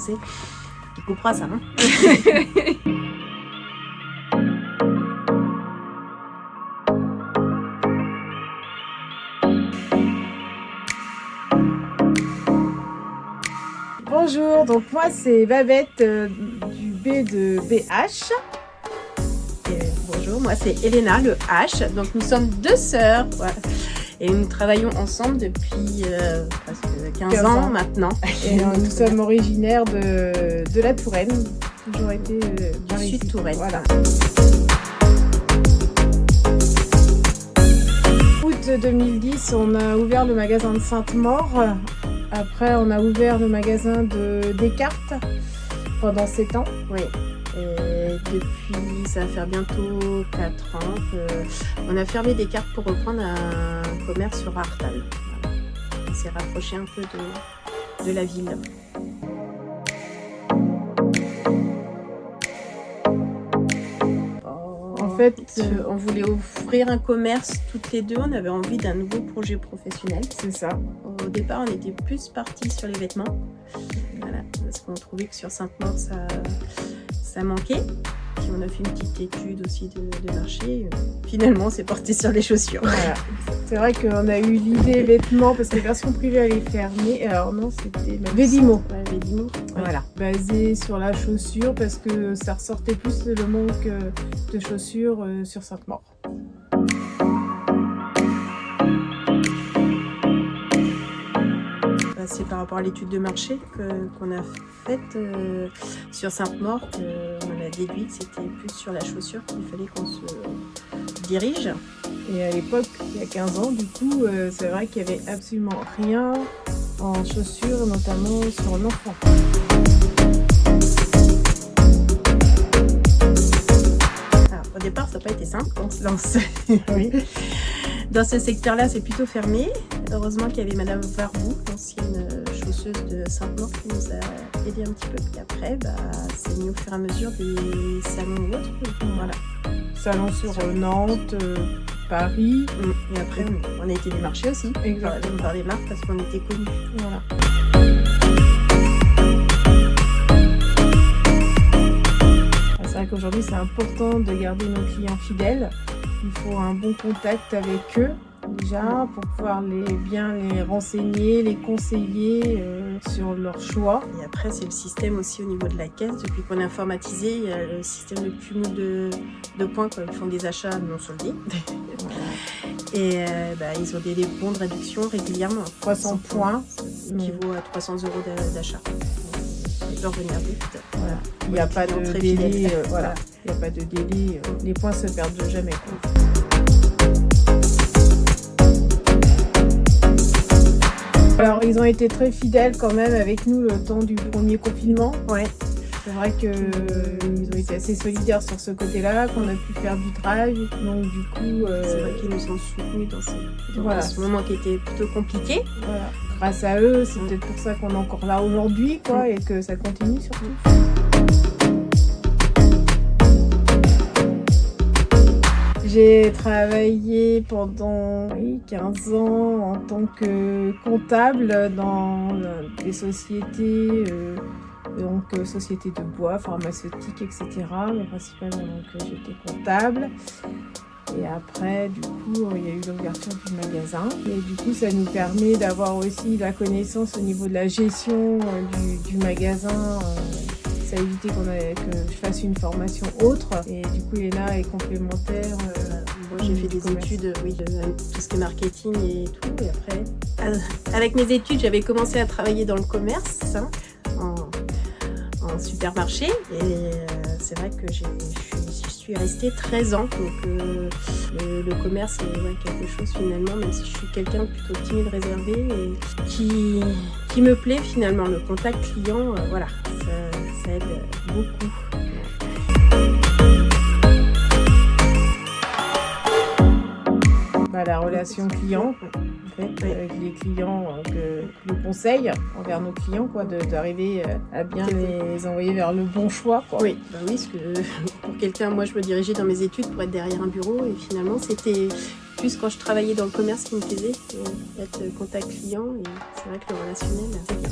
commencer. Tu couperas ça, hein. Bonjour, donc moi c'est Babette du B de BH. Et bonjour, moi c'est Elena, le H. Donc nous sommes deux sœurs. Voilà. Et nous travaillons ensemble depuis presque 15 ans maintenant. Et nous sommes originaires de la Touraine. Toujours été du sud Touraine. Voilà. Août 2010, on a ouvert le magasin de Sainte-Maure. Après, on a ouvert le magasin de Descartes pendant 7 ans. Oui. Et depuis, ça va faire bientôt 4 ans qu'on a fermé Descartes pour reprendre un commerce sur Artal. Voilà. On s'est rapproché un peu de la ville. En fait, on voulait offrir un commerce toutes les deux. On avait envie d'un nouveau projet professionnel. C'est ça. Au départ, on était plus partis sur les vêtements. Voilà, parce qu'on trouvait que sur Sainte-Maure, ça manquait. Puis on a fait une petite étude aussi de marché. Finalement, c'est parti sur les chaussures. Voilà. C'est vrai qu'on a eu l'idée vêtements parce que la version privée allait fermer. Alors non, c'était Védimo. Ouais, Védimo. Ouais. Voilà. Basé sur la chaussure parce que ça ressortait plus le manque de chaussures sur Sainte-Maure. C'est par rapport à l'étude de marché qu'on a faite sur Sainte-Maure qu'on a déduit que c'était plus sur la chaussure qu'il fallait qu'on se dirige. Et à l'époque, il y a 15 ans, du coup, c'est vrai qu'il n'y avait absolument rien en chaussures, notamment sur l'enfant. Alors, au départ, ça n'a pas été simple quand on se lance. Oui. Dans ce secteur-là, c'est plutôt fermé. Heureusement qu'il y avait Madame Varboux, l'ancienne chausseuse de Sainte-Maure, qui nous a aidé un petit peu. Puis après, c'est venu au fur et à mesure des salons ou autres. Voilà. Salons sur Nantes, Paris. Et après, on a été démarchés aussi. Exactement. Par les marques parce qu'on était connus. Voilà. C'est vrai qu'aujourd'hui, c'est important de garder nos clients fidèles. Il faut un bon contact avec eux déjà pour pouvoir bien les renseigner, les conseiller sur leur choix. Et après, c'est le système aussi au niveau de la caisse. Depuis qu'on a informatisé, il y a le système de cumul de points quand ils font des achats non soldés. Et ils ont des bons de réduction régulièrement. 300 points, ce qui vaut à 300 € d'achat. Ils doivent revenir vite. Voilà. Il n'y a pas de délai. Voilà. Il n'y a pas de délai. Les points se perdent jamais. Alors, ils ont été très fidèles quand même avec nous le temps du premier confinement. Ouais. C'est vrai qu'ils ont été assez solidaires sur ce côté-là, qu'on a pu faire du drive. Donc, du coup. C'est vrai qu'ils nous ont soutenus dans ce moment qui était plutôt compliqué. Voilà. Grâce à eux, c'est peut-être pour ça qu'on est encore là aujourd'hui, quoi, et que ça continue surtout. J'ai travaillé pendant 15 ans en tant que comptable dans des sociétés, sociétés de bois, pharmaceutiques, etc. Mais principalement, j'étais comptable. Et après, du coup, il y a eu l'ouverture du magasin. Et du coup, ça nous permet d'avoir aussi la connaissance au niveau de la gestion du magasin. Ça a évité que je fasse une formation autre. Et du coup, Elena est complémentaire. Moi, j'ai fait des études, de tout ce qui est marketing et tout. Et après, avec mes études, j'avais commencé à travailler dans le commerce, en supermarché. Et c'est vrai que je suis restée 13 ans. Donc, le commerce est quelque chose finalement, même si je suis quelqu'un de plutôt timide, réservé, et qui me plaît finalement. Le contact client, voilà, ça aide beaucoup. La relation client, en fait, avec les clients, le conseil envers nos clients, quoi, d'arriver à bien les envoyer vers le bon choix, quoi. Oui, parce que pour quelqu'un, moi je me dirigeais dans mes études pour être derrière un bureau, et finalement c'était plus quand je travaillais dans le commerce qui me plaisait, être contact client, et c'est vrai que le relationnel, c'est bien.